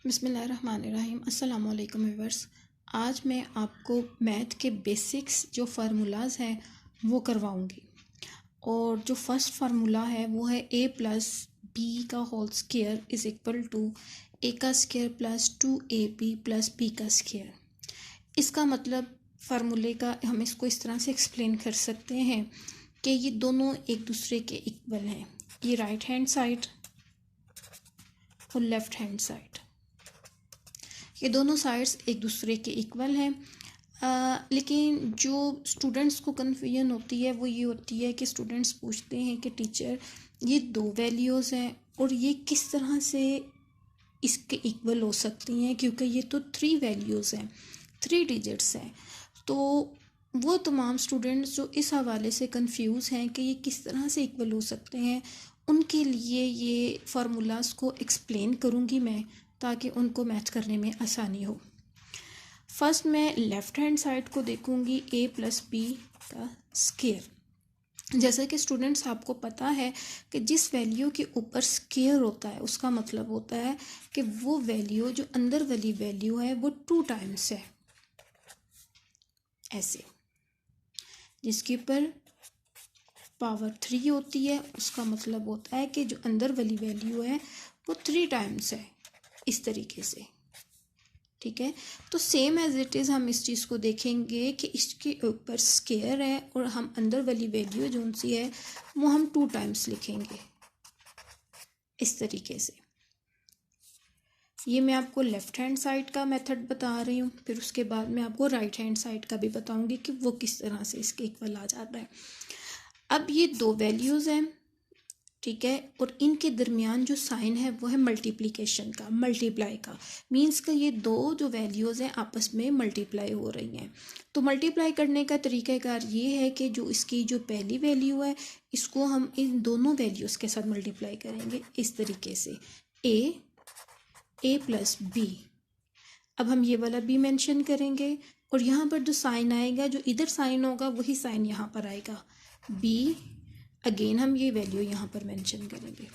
बिस्मिल्लाहिर्रहमानिर्रहीम। अस्सलाम वालेकुम व्यूअर्स। आज मैं आपको मैथ के बेसिक्स जो फार्मूलाज हैं वो करवाऊंगी। और जो फर्स्ट फार्मूला है वो है a प्लस बी का whole square is equal to a का square plus 2ab plus b का स्क्वायर। इसका मतलब फार्मूले का हम इसको इस तरह से एक्सप्लेन कर सकते हैं कि ये दोनों एक दूसरे के इक्वल हैं। ये राइट हैंड साइड और लेफ़्ट हैंड साइड, ये दोनों साइड्स एक दूसरे के इक्वल हैं। लेकिन जो स्टूडेंट्स को कन्फ्यूजन होती है वो ये होती है कि स्टूडेंट्स पूछते हैं कि टीचर ये दो वैल्यूज़ हैं और ये किस तरह से इसके इक्वल हो सकती हैं, क्योंकि ये तो 3 वैल्यूज़ हैं, 3 डिजिट्स हैं। तो वो तमाम स्टूडेंट्स जो इस हवाले से कंफ्यूज हैं कि ये किस तरह से इक्वल हो सकते हैं, उनके लिए ये फार्मूलाज को एक्सप्लेन करूँगी मैं, ताकि उनको मैथ करने में आसानी हो। फर्स्ट मैं लेफ़्ट हैंड साइड को देखूँगी a प्लस बी का स्क्वायर। जैसा कि स्टूडेंट्स आपको पता है कि जिस वैल्यू के ऊपर स्क्वायर होता है उसका मतलब होता है कि वो वैल्यू जो अंदर वाली वैल्यू है वो 2 टाइम्स है। ऐसे जिसके ऊपर पावर 3 होती है उसका मतलब होता है कि जो अंदर वाली वैल्यू है वो 3 टाइम्स है, इस तरीके से। ठीक है, तो सेम एज इट इज़ हम इस चीज़ को देखेंगे कि इसके ऊपर स्क्वायर है और हम अंदर वाली वैल्यू जो सी है वो हम 2 टाइम्स लिखेंगे, इस तरीके से। ये मैं आपको लेफ़्ट हैंड साइड का मेथड बता रही हूँ, फिर उसके बाद मैं आपको राइट हैंड साइड का भी बताऊँगी कि वो किस तरह से इसके इक्वल आ जाता है। अब ये दो वैल्यूज़ हैं, ठीक है, और इनके दरमियान जो साइन है वो है मल्टीप्लिकेशन का, मल्टीप्लाई का। मींस का ये दो जो वैल्यूज़ हैं आपस में मल्टीप्लाई हो रही हैं। तो मल्टीप्लाई करने का तरीक़ाकार ये है कि जो इसकी जो पहली वैल्यू है इसको हम इन दोनों वैल्यूज़ के साथ मल्टीप्लाई करेंगे, इस तरीके से a प्लस बी। अब हम ये वाला b मेंशन करेंगे और यहाँ पर जो साइन आएगा, जो इधर साइन होगा वही साइन यहाँ पर आएगा, b। अगेन हम ये वैल्यू यहाँ पर मेंशन करेंगे।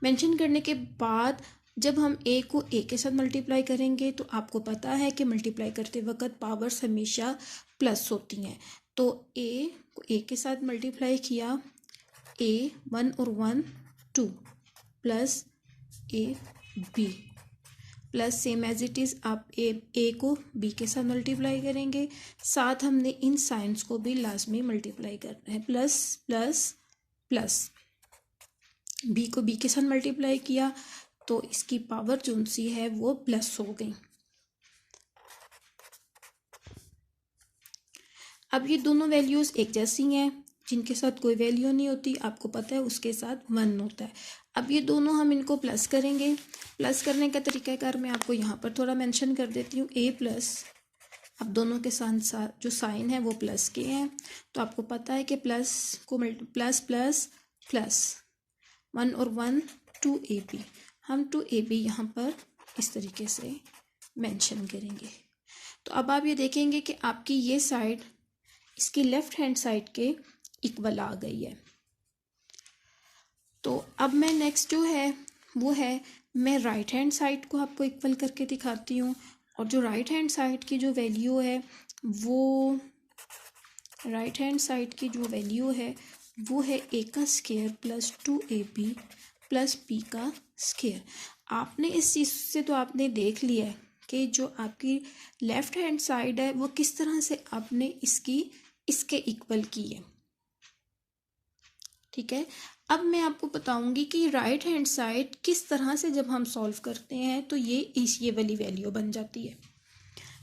मेंशन करने के बाद जब हम a को a के साथ मल्टीप्लाई करेंगे तो आपको पता है कि मल्टीप्लाई करते वक्त पावर्स हमेशा प्लस होती हैं। तो a को a के साथ मल्टीप्लाई किया, a 1 और 1 2 plus a b plus same as it is आप ए को बी के साथ मल्टीप्लाई करेंगे, साथ हमने इन साइंस को भी लाजमी मल्टीप्लाई करना है, प्लस प्लस प्लस। बी को बी के साथ मल्टीप्लाई किया तो इसकी पावर जो सी है वो प्लस हो गई। अब ये दोनों वैल्यूज़ एक जैसी हैं, जिनके साथ कोई वैल्यू नहीं होती, आपको पता है उसके साथ 1 होता है। अब ये दोनों हम इनको प्लस करेंगे। प्लस करने का तरीक़ाकार मैं आपको यहाँ पर थोड़ा मेंशन कर देती हूँ, a प्लस। अब दोनों के साथ साथ जो साइन है वो प्लस के हैं, तो आपको पता है कि प्लस को प्लस प्लस प्लस 1 और 1 2ab, हम 2ab यहाँ पर इस तरीके से मेंशन करेंगे। तो अब आप ये देखेंगे कि आपकी ये साइड इसकी लेफ़्ट हैंड साइड के इक्वल आ गई है। तो अब मैं नेक्स्ट जो है वो है मैं राइट हैंड साइड को आपको इक्वल करके दिखाती हूँ। और जो राइट हैंड साइड की जो वैल्यू है वो राइट हैंड साइड की जो वैल्यू है वो है a का square plus 2ab plus b का स्क्वायर। आपने इस चीज़ से तो आपने देख लिया है कि जो आपकी लेफ़्ट हैंड साइड है वो किस तरह से आपने इसके इक्वल की है। ठीक है, अब मैं आपको बताऊंगी कि राइट हैंड साइड किस तरह से जब हम सॉल्व करते हैं तो ये वाली वैल्यू बन जाती है।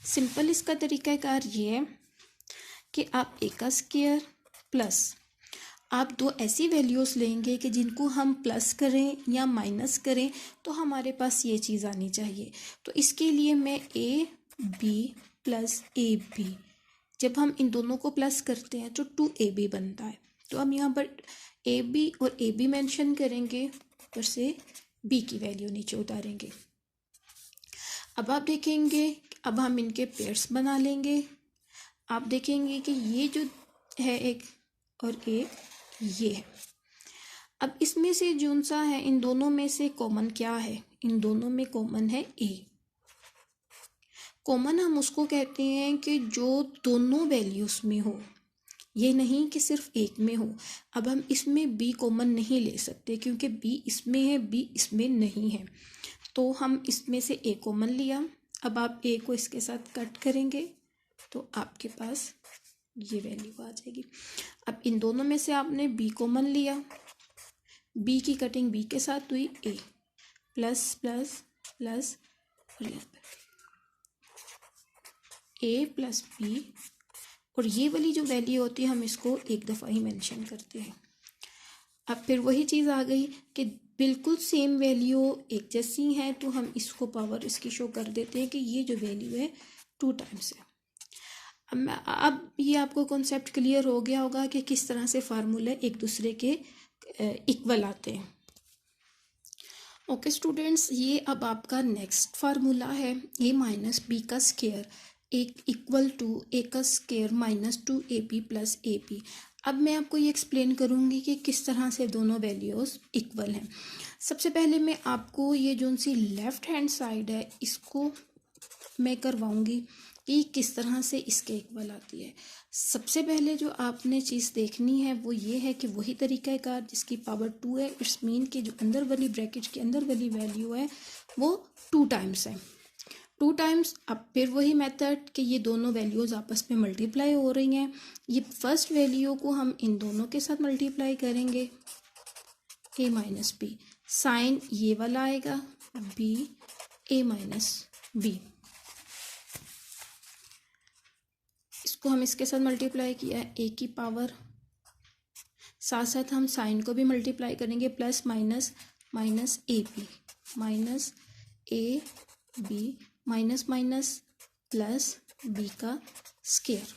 सिंपल इसका तरीक़ाकार ये है कि आप a का स्क्वायर प्लस आप दो ऐसी वैल्यूज़ लेंगे कि जिनको हम प्लस करें या माइनस करें तो हमारे पास ये चीज़ आनी चाहिए। तो इसके लिए मैं a b plus A B, जब हम इन दोनों को प्लस करते हैं तो 2ab बनता है। तो हम यहाँ पर ए बी और ए बी मैंशन करेंगे, ऊपर से बी की वैल्यू नीचे उतारेंगे। अब आप देखेंगे अब हम इनके पेयर्स बना लेंगे। आप देखेंगे कि ये जो है एक और एक ये है। अब इसमें से जो सा है इन दोनों में से कॉमन क्या है, इन दोनों में कॉमन है ए। कॉमन हम उसको कहते हैं कि जो दोनों वैल्यूज़ में हो, ये नहीं कि सिर्फ एक में हो। अब हम इसमें बी कॉमन नहीं ले सकते क्योंकि बी इसमें है, बी इसमें नहीं है, तो हम इसमें से ए कॉमन लिया। अब आप ए को इसके साथ कट करेंगे तो आपके पास ये वैल्यू आ जाएगी। अब इन दोनों में से आपने बी कॉमन लिया, बी की कटिंग बी के साथ हुई, ए प्लस प्लस प्लस और यहाँ पर ए प्लस बी, और ये वाली जो वैल्यू होती है हम इसको एक दफ़ा ही मेंशन करते हैं। अब फिर वही चीज़ आ गई कि बिल्कुल सेम वैल्यू एक जैसी है, तो हम इसको पावर इसकी शो कर देते हैं कि ये जो वैल्यू है 2 टाइम्स है। अब ये आपको कॉन्सेप्ट क्लियर हो गया होगा कि किस तरह से फार्मूले एक दूसरे के इक्वल आते हैं। ओके स्टूडेंट्स, ये अब आपका नेक्स्ट फार्मूला है ए माइनस बी का स्क्वायर एक इक्वल टू ए का square minus 2ab plus ab। अब मैं आपको ये एक्सप्लेन करूँगी कि किस तरह से दोनों वैल्यूज़ इक्वल हैं। सबसे पहले मैं आपको ये जो सी लेफ़्ट हैंड साइड है इसको मैं करवाऊँगी कि किस तरह से इसके इक्वल आती है। सबसे पहले जो आपने चीज़ देखनी है वो ये है कि वही तरीक़ाकार जिसकी पावर 2 है, इट्स मीन कि जो अंदर वाली ब्रैकेट के अंदर वाली वैल्यू है वो 2 टाइम्स है, 2 टाइम्स। अब फिर वही मेथड कि ये दोनों वैल्यूज़ आपस में मल्टीप्लाई हो रही हैं। ये फर्स्ट वैल्यू को हम इन दोनों के साथ मल्टीप्लाई करेंगे, ए माइनस बी, साइन ये वाला आएगा बी ए माइनस बी, इसको हम इसके साथ मल्टीप्लाई किया है ए की पावर, साथ साथ हम साइन को भी मल्टीप्लाई करेंगे, plus minus minus A B minus A B minus minus plus B का स्क्वायर,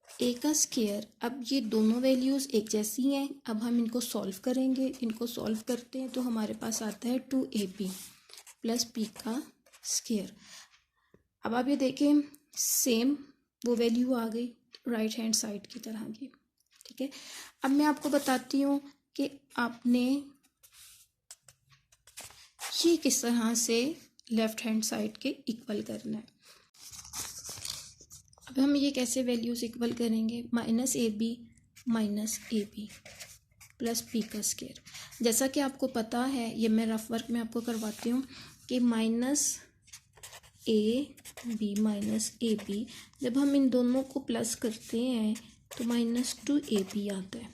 ए का स्क्वायर। अब ये दोनों वैल्यूज़ एक जैसी हैं, अब हम इनको सॉल्व करेंगे। इनको सॉल्व करते हैं तो हमारे पास आता है 2ab प्लस बी का स्क्वायर। अब आप ये देखें सेम वो वैल्यू आ गई राइट हैंड साइड की तरह की, ठीक है। अब मैं आपको बताती हूँ कि आपने ये किस तरह से लेफ़्ट हैंड साइड के इक्वल करना है। अब हम ये कैसे वैल्यूज़ इक्वल करेंगे, minus A B plus B का स्क्वायर। जैसा कि आपको पता है, ये मैं रफ वर्क में आपको करवाती हूँ कि माइनस ए बी जब हम इन दोनों को प्लस करते हैं तो माइनस 2ab आता है।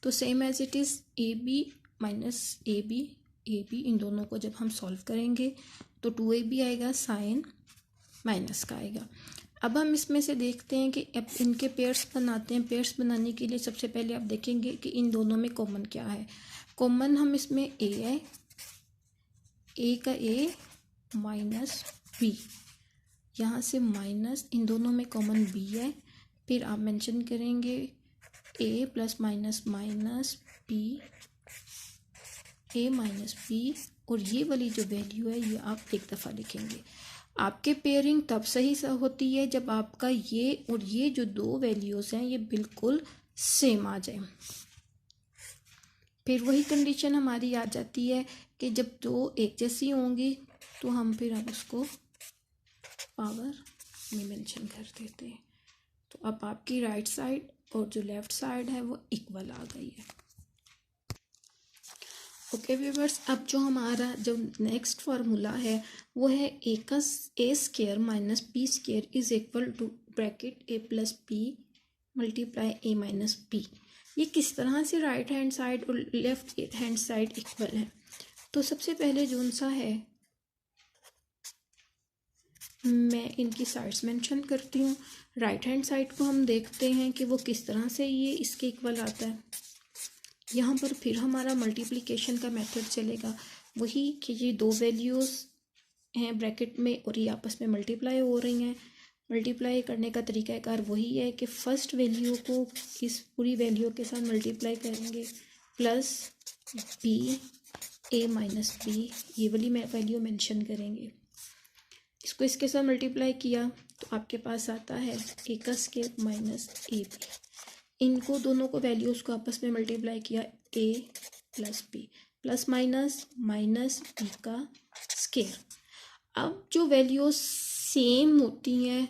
तो same as it is A B minus A B इन दोनों को जब हम सॉल्व करेंगे तो 2ab आएगा, साइन माइनस का आएगा। अब हम इसमें से देखते हैं कि अब इनके पेयर्स बनाते हैं। पेयर्स बनाने के लिए सबसे पहले आप देखेंगे कि इन दोनों में कॉमन क्या है। कॉमन हम इसमें ए है, ए का ए माइनस बी, यहाँ से माइनस, इन दोनों में कॉमन बी है। फिर आप मेंशन करेंगे ए plus minus minus B, A minus B, और ये वाली जो वैल्यू है ये आप एक दफ़ा लिखेंगे। आपके पेयरिंग तब सही होती है जब आपका ये और ये जो दो वैल्यूज़ हैं ये बिल्कुल सेम आ जाए। फिर वही कंडीशन हमारी आ जाती है कि जब दो एक जैसी होंगी तो हम फिर अब उसको पावर में मेंशन कर देते हैं। तो अब आपकी राइट साइड और जो लेफ़्ट साइड है वो इक्वल आ गई है। ओके व्यूअर्स, अब जो हमारा जो नेक्स्ट फार्मूला है वो है ए का A square minus B square is equal to bracket A plus B multiply A minus B. ये किस तरह से राइट हैंड साइड और लेफ्ट हैंड साइड इक्वल है। तो सबसे पहले जो सा है मैं इनकी साइड्स मेंशन करती हूँ। राइट हैंड साइड को हम देखते हैं कि वो किस तरह से ये इसके इक्वल आता है। यहाँ पर फिर हमारा मल्टीप्लिकेशन का मेथड चलेगा, वही कि ये दो वैल्यूज़ हैं ब्रैकेट में और ये आपस में मल्टीप्लाई हो रही हैं। मल्टीप्लाई करने का तरीक़ाकार वही है कि फ़र्स्ट वैल्यू को इस पूरी वैल्यू के साथ मल्टीप्लाई करेंगे, plus B A minus B, ये वाली वैल्यू मेंशन करेंगे। इसको इसके साथ मल्टीप्लाई किया तो आपके पास आता है ए का स्क्वायर माइनस ए बी। इनको दोनों को वैल्यूज़ को आपस में मल्टीप्लाई किया A plus B, plus minus minus B का स्केयर। अब जो वैल्यूज सेम होती हैं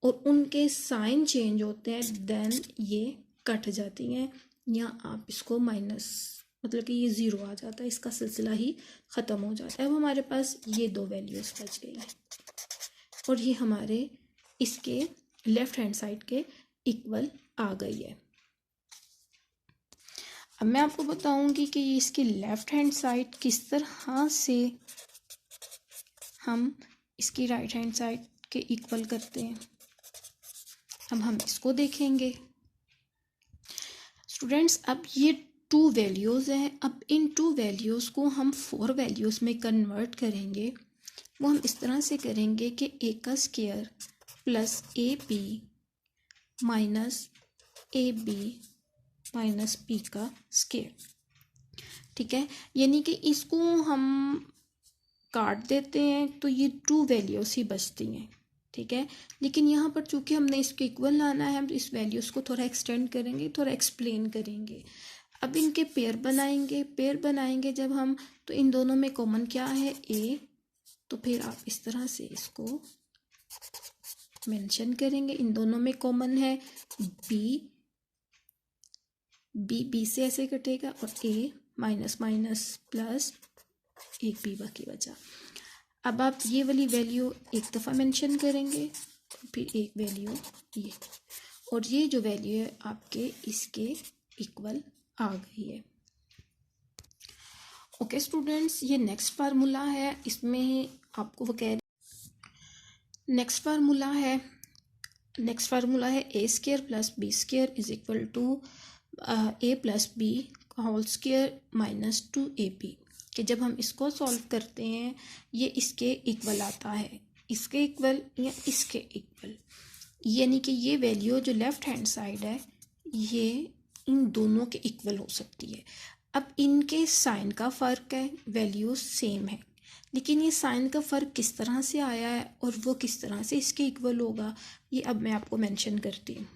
और उनके साइन चेंज होते हैं देन ये कट जाती हैं, या आप इसको माइनस मतलब कि ये ज़ीरो आ जाता है, इसका सिलसिला ही ख़त्म हो जाता है। अब हमारे पास ये दो वैल्यूज़ बच गई हैं और ये हमारे इसके लेफ़्ट हैंड साइड के इक्वल आ गई है। अब मैं आपको बताऊंगी कि इसकी लेफ़्ट हैंड साइड किस तरह से हम इसकी राइट हैंड साइड के इक्वल करते हैं। अब हम इसको देखेंगे स्टूडेंट्स। अब ये टू वैल्यूज़ हैं, अब इन टू वैल्यूज़ को हम फोर वैल्यूज़ में कन्वर्ट करेंगे। वो हम इस तरह से करेंगे कि ए का square plus A B minus A B minus B का स्क्वायर, ठीक है। यानी कि इसको हम काट देते हैं तो ये टू वैल्यूज़ ही बचती हैं, ठीक है। लेकिन यहाँ पर चूंकि हमने इसके इक्वल लाना है, हम इस वैल्यूज़ को थोड़ा एक्सटेंड करेंगे, थोड़ा एक्सप्लेन करेंगे। अब इनके पेयर बनाएंगे जब हम, तो इन दोनों में कॉमन क्या है ए, तो फिर आप इस तरह से इसको मेंशन करेंगे। इन दोनों में कॉमन है बी, बी से ऐसे कटेगा और ए माइनस माइनस प्लस एक बी बाकी बचा। अब आप ये वाली वैल्यू एक दफ़ा मेंशन करेंगे, फिर एक वैल्यू ये, और ये जो वैल्यू है आपके इसके इक्वल आ गई है। ओके स्टूडेंट्स, ये नेक्स्ट फार्मूला है, इसमें आपको वो कह नेक्स्ट फार्मूला है A square plus B square is equal to A plus B का होल स्क्वायर माइनस 2ab, कि जब हम इसको सॉल्व करते हैं ये इसके इक्वल आता है, इसके इक्वल या इसके इक्वल, यानी कि ये वैल्यू जो लेफ़्ट हैंड साइड है ये इन दोनों के इक्वल हो सकती है। अब इनके साइन का फ़र्क है, वैल्यू सेम है, लेकिन ये साइन का फ़र्क किस तरह से आया है और वो किस तरह से इसके इक्वल होगा, ये अब मैं आपको मेंशन करती हूँ।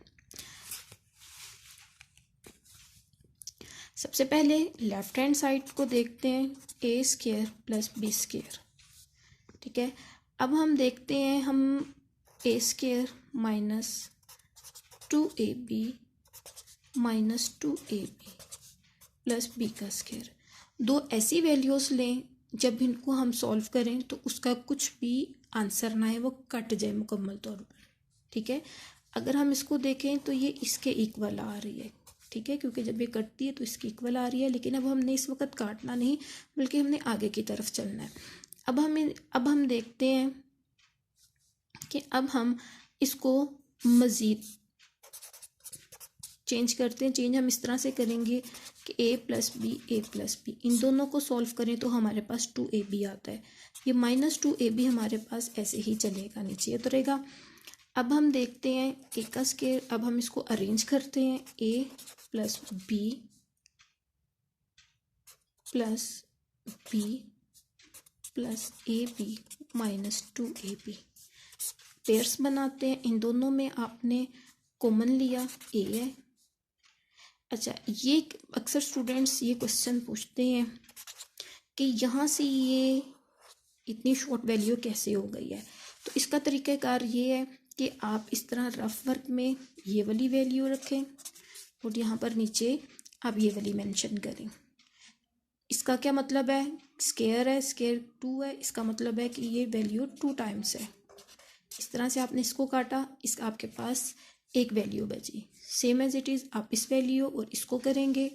सबसे पहले लेफ़्ट हैंड साइड को देखते हैं, A square plus B square, ठीक है। अब हम देखते हैं, हम A square minus 2ab minus 2ab plus B का स्क्वायर, दो ऐसी वैल्यूज़ लें जब इनको हम सॉल्व करें तो उसका कुछ भी आंसर ना है, वो कट जाए मुकम्मल तौर पर, ठीक है। अगर हम इसको देखें तो ये इसके इक्वल आ रही है, ठीक है, क्योंकि जब ये कटती है तो इसकी इक्वल आ रही है। लेकिन अब हमने इस वक्त काटना नहीं, बल्कि हमने आगे की तरफ चलना है। अब हम देखते हैं कि अब हम इसको मज़ीद चेंज करते हैं। चेंज हम इस तरह से करेंगे कि ए प्लस बी, इन दोनों को सॉल्व करें तो हमारे पास 2ab आता है। ये माइनस 2ab हमारे पास ऐसे ही चलेगा, नीचे उतरेगा। अब हम देखते हैं ए का स्क्वायर, अब हम इसको अरेंज करते हैं, A plus B plus B plus A B minus 2ab, pairs बनाते हैं। इन दोनों में आपने कॉमन लिया ए है। अच्छा, ये अक्सर स्टूडेंट्स ये क्वेश्चन पूछते हैं कि यहाँ से ये इतनी शॉर्ट वैल्यू कैसे हो गई है। तो इसका तरीक़ाकार ये है कि आप इस तरह रफ वर्क में ये वाली वैल्यू रखें और यहाँ पर नीचे आप ये वाली मेंशन करें। इसका क्या मतलब है, स्क्वायर है, स्क्वायर 2 है, इसका मतलब है कि ये वैल्यू 2 टाइम्स है। इस तरह से आपने इसको काटा, इसका आपके पास एक वैल्यू बची। सेम एज इट इज़ आप इस वैल्यू और इसको करेंगे।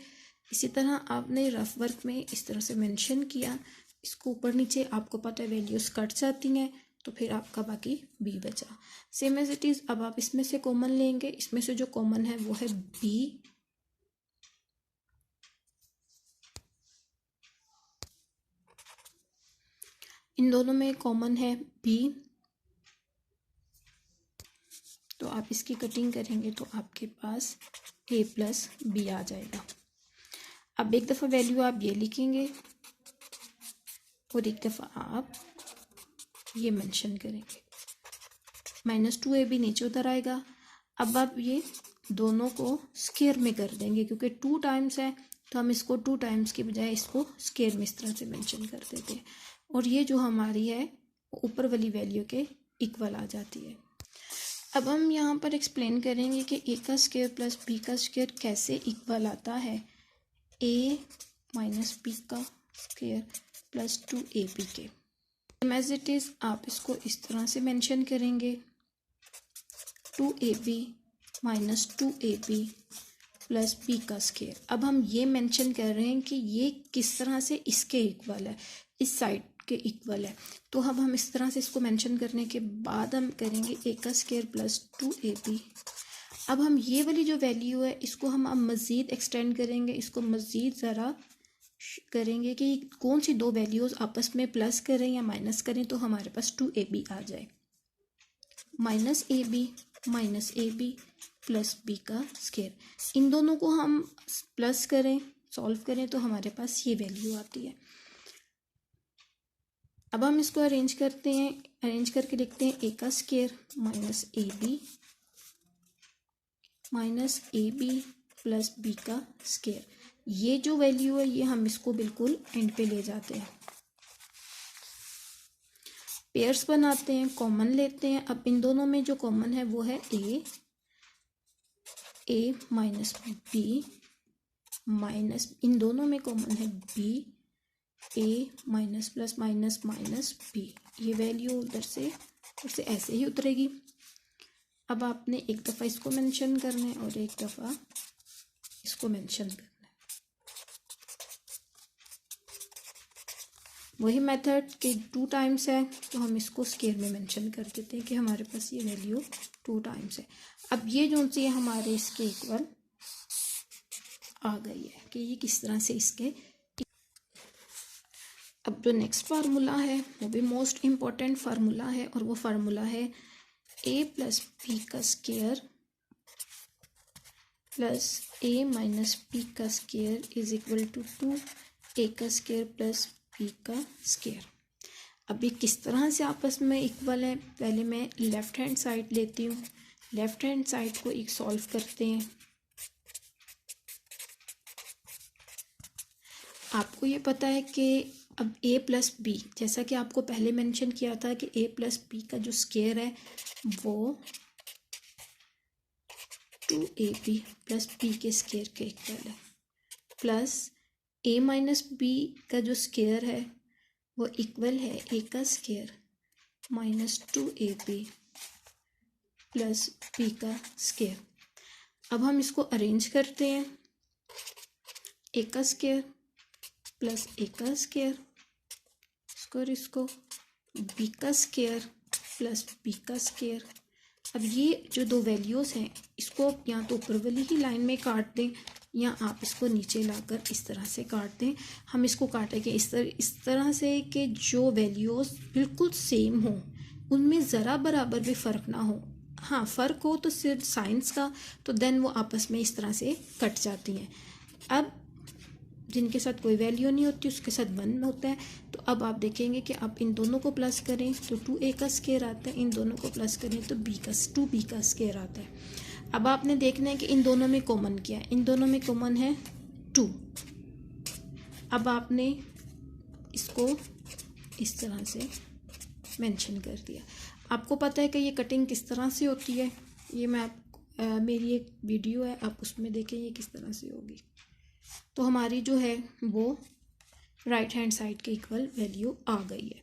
इसी तरह आपने रफ वर्क में इस तरह से मेंशन किया, इसको ऊपर नीचे आपको पता है वैल्यूज़ कट जाती हैं, तो फिर आपका बाकी बी बचा। सेम एज इट इज़ अब आप इसमें से कॉमन लेंगे, इसमें से जो कॉमन है वो है बी, इन दोनों में कॉमन है बी, तो आप इसकी कटिंग करेंगे तो आपके पास ए प्लस बी आ जाएगा। अब एक दफ़ा वैल्यू आप ये लिखेंगे और एक दफ़ा आप ये मेंशन करेंगे, माइनस 2ab नीचे उतर आएगा। अब आप ये दोनों को स्क्वायर में कर देंगे, क्योंकि 2 टाइम्स है तो हम इसको 2 टाइम्स की बजाय इसको स्क्वायर में इस तरह से मेंशन कर देते हैं, और ये जो हमारी है वो ऊपर वाली वैल्यू के इक्वल आ जाती है। अब हम यहाँ पर एक्सप्लेन करेंगे कि ए का स्क्वायर प्लस बी का स्क्वायर कैसे इक्वल आता है ए माइनस बी का स्क्वायर प्लस 2ab के। एज इट इज़ आप इसको इस तरह से मेंशन करेंगे 2ab minus 2ab plus B का स्क्वायर। अब हम ये मेंशन कर रहे हैं कि ये किस तरह से इसके इक्वल है, इस साइड के इक्वल है। तो अब हम इस तरह से इसको मेंशन करने के बाद हम करेंगे ए का स्क्वायर प्लस 2ab। अब हम ये वाली जो वैल्यू है इसको हम अब मज़ीद एक्सटेंड करेंगे, इसको मज़ीद ज़रा करेंगे कि कौन सी दो वैल्यूज़ आपस में प्लस करें या माइनस करें तो हमारे पास 2ab आ जाए। Minus A B plus B का स्क्वायर, इन दोनों को हम प्लस करें, सॉल्व करें तो हमारे पास ये वैल्यू आती है। अब हम इसको अरेंज करते हैं, अरेंज करके लिखते हैं ए का square minus A B plus B का स्क्वायर। ये जो वैल्यू है ये हम इसको बिल्कुल एंड पे ले जाते हैं, पेयर्स बनाते हैं, कॉमन लेते हैं। अब इन दोनों में जो कॉमन है वो है ए माइनस बी माइनस, इन दोनों में कॉमन है B, A minus plus minus minus B. ये वैल्यू उधर से ऐसे ही उतरेगी। अब आपने एक दफ़ा इसको मेंशन करना है और एक दफ़ा इसको मेंशन करना है। वही मेथड के 2 टाइम्स है तो हम इसको स्क्वायर में मेंशन कर देते हैं कि हमारे पास ये वैल्यू 2 टाइम्स है। अब ये जो सी है हमारे इसके इक्वल आ गई है कि ये किस तरह से इसके। अब जो नेक्स्ट फार्मूला है वो भी मोस्ट इम्पॉर्टेंट फार्मूला है और वो फार्मूला है ए प्लस बी का square plus A minus B का square is equal to 2a का स्क्वायर प्लस बी का स्क्वायर। अब ये किस तरह से आपस में इक्वल है, पहले मैं लेफ़्ट हैंड साइड लेती हूँ, लेफ़्ट हैंड साइड को एक सॉल्व करते हैं। आपको ये पता है कि अब a प्लस बी, जैसा कि आपको पहले मेंशन किया था कि a प्लस बी का जो स्क्वायर है वो 2ab प्लस बी के स्क्वायर के इक्वल है, प्लस a माइनस बी का जो स्क्वायर है वो इक्वल है a का square minus 2ab plus B का स्क्वायर। अब हम इसको अरेंज करते हैं, a का स्क्वायर प्लस a का स्क्वायर इसको b का स्क्वायर प्लस b का स्क्वायर। अब ये जो दो वैल्यूज़ हैं इसको या तो ऊपर वाली ही लाइन में काट दें या आप इसको नीचे लाकर इस तरह से काट दें। हम इसको काटेंगे इस तरह से कि जो वैल्यूज़ बिल्कुल सेम हों, उनमें ज़रा बराबर भी फ़र्क ना हो। हाँ, फ़र्क हो तो सिर्फ साइंस का, तो देन वो आपस में इस तरह से कट जाती हैं। अब जिनके साथ कोई वैल्यू नहीं होती उसके साथ 1 होता है। तो अब आप देखेंगे कि आप इन दोनों को प्लस करें तो 2a का स्क्वायर आता है, इन दोनों को प्लस करें तो 2b का स्क्वायर आता है। अब आपने देखना है कि इन दोनों में कॉमन क्या है, इन दोनों में कॉमन है 2। अब आपने इसको इस तरह से मेंशन कर दिया। आपको पता है कि ये कटिंग किस तरह से होती है, ये मैं मेरी एक वीडियो है, आप उसमें देखें ये किस तरह से होगी। तो हमारी जो है वो राइट हैंड साइड के इक्वल वैल्यू आ गई है।